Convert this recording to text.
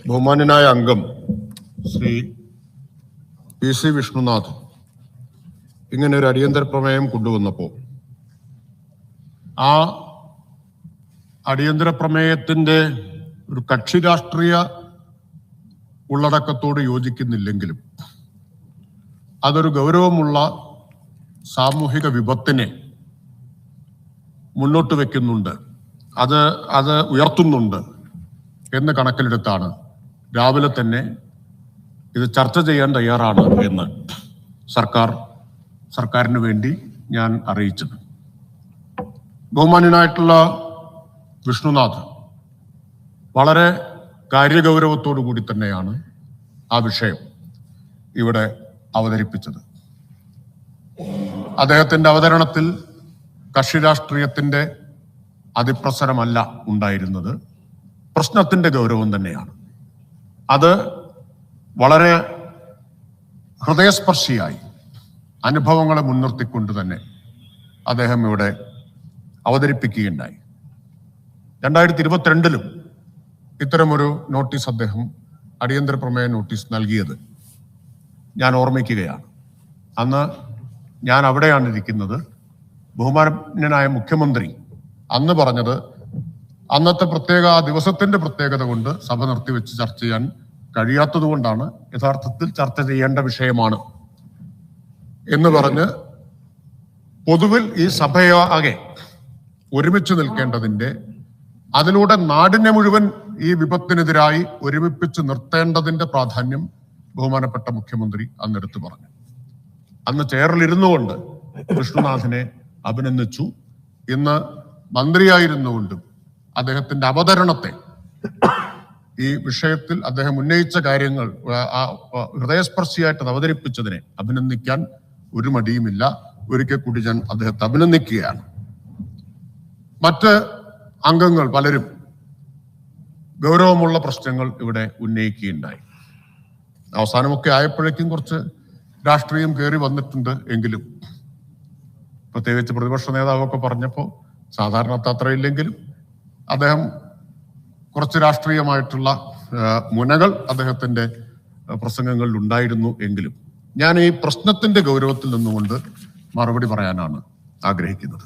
ബഹുമാന്യനായ അംഗം ശ്രീ PC വിഷ്ണുനാഥ് ഇങ്ങനെ ഒരു അടിയന്തര പ്രമേയം കൊണ്ടുവന്നപ്പോൾ ആ അടിയന്തര പ്രമേയത്തിന്റെ ഒരു കക്ഷി രാഷ്ട്രീയ ഉള്ളടക്കത്തോട് യോജിക്കുന്നില്ലെങ്കിലും അതൊരു ഗൗരവമുള്ള സാമൂഹിക വിപത്തിനെ മുന്നോട്ട് വെക്കുന്നുണ്ട്, അത് ഉയർത്തുന്നുണ്ട് എന്ന് കണക്കിലെടുത്താണ് രാവിലെ തന്നെ ഇത് ചർച്ച ചെയ്യാൻ തയ്യാറാണ് എന്ന് സർക്കാരിന് വേണ്ടി ഞാൻ അറിയിച്ചത്. ബഹുമാന്യനായിട്ടുള്ള വിഷ്ണുനാഥ് വളരെ കാര്യഗൗരവത്തോടു കൂടി തന്നെയാണ് ആ വിഷയം ഇവിടെ അവതരിപ്പിച്ചത്. അദ്ദേഹത്തിന്റെ അവതരണത്തിൽ കക്ഷി രാഷ്ട്രീയത്തിന്റെ അതിപ്രസരമല്ല ഉണ്ടായിരുന്നത്, പ്രശ്നത്തിന്റെ ഗൗരവം തന്നെയാണ്. അത് വളരെ ഹൃദയസ്പർശിയായി അനുഭവങ്ങളെ മുൻനിർത്തിക്കൊണ്ട് തന്നെ അദ്ദേഹം ഇവിടെ അവതരിപ്പിക്കുകയുണ്ടായി. 2022 ഇത്തരമൊരു നോട്ടീസ് അദ്ദേഹം അടിയന്തര പ്രമേയ നോട്ടീസ് നൽകിയത് ഞാൻ ഓർമ്മിക്കുകയാണ്. അന്ന് ഞാൻ അവിടെയാണ് ഇരിക്കുന്നത്. ബഹുമാന്യനായ മുഖ്യമന്ത്രി അന്ന് പറഞ്ഞത് അന്നത്തെ ആ ദിവസത്തിന്റെ പ്രത്യേകത കൊണ്ട് സഭ നിർത്തിവെച്ച് ചർച്ച ചെയ്യാൻ കഴിയാത്തത് കൊണ്ടാണ് യഥാർത്ഥത്തിൽ ചർച്ച ചെയ്യേണ്ട വിഷയമാണ് എന്ന് പറഞ്ഞ് പൊതുവിൽ ഈ സഭയാകെ ഒരുമിച്ച് നിൽക്കേണ്ടതിന്റെ, അതിലൂടെ നാടിനെ മുഴുവൻ ഈ വിപത്തിനെതിരായി ഒരുമിപ്പിച്ച് നിർത്തേണ്ടതിന്റെ പ്രാധാന്യം ബഹുമാനപ്പെട്ട മുഖ്യമന്ത്രി അന്നെടുത്തു പറഞ്ഞു. അന്ന് ചെയറിലിരുന്നു കൊണ്ട് വിഷ്ണുനാഥിനെ അഭിനന്ദിച്ചു. ഇന്ന് മന്ത്രിയായിരുന്നുകൊണ്ടും അദ്ദേഹത്തിന്റെ അവതരണത്തെ, ഈ വിഷയത്തിൽ അദ്ദേഹം ഉന്നയിച്ച കാര്യങ്ങൾ ഹൃദയസ്പർശിയായിട്ട് അവതരിപ്പിച്ചതിനെ അഭിനന്ദിക്കാൻ ഒരു മടിയുമില്ല. ഒരിക്കൽ കൂടി ഞാൻ അദ്ദേഹത്തെ അഭിനന്ദിക്കുകയാണ്. മറ്റ് അംഗങ്ങൾ പലരും ഗൗരവമുള്ള പ്രശ്നങ്ങൾ ഇവിടെ ഉന്നയിക്കുകയുണ്ടായി. അവസാനമൊക്കെ ആയപ്പോഴേക്കും കുറച്ച് രാഷ്ട്രീയം കയറി വന്നിട്ടുണ്ട്. എങ്കിലും പ്രത്യേകിച്ച് പ്രതിപക്ഷ നേതാവൊക്കെ പറഞ്ഞപ്പോൾ സാധാരണ അത്രയില്ലെങ്കിലും അദ്ദേഹം കുറച്ച് രാഷ്ട്രീയമായിട്ടുള്ള മുനകൾ അദ്ദേഹത്തിന്റെ പ്രസംഗങ്ങളിൽ ഉണ്ടായിരുന്നു. എങ്കിലും ഞാൻ ഈ പ്രശ്നത്തിന്റെ ഗൗരവത്തിൽ നിന്നുകൊണ്ട് മറുപടി പറയാനാണ് ആഗ്രഹിക്കുന്നത്.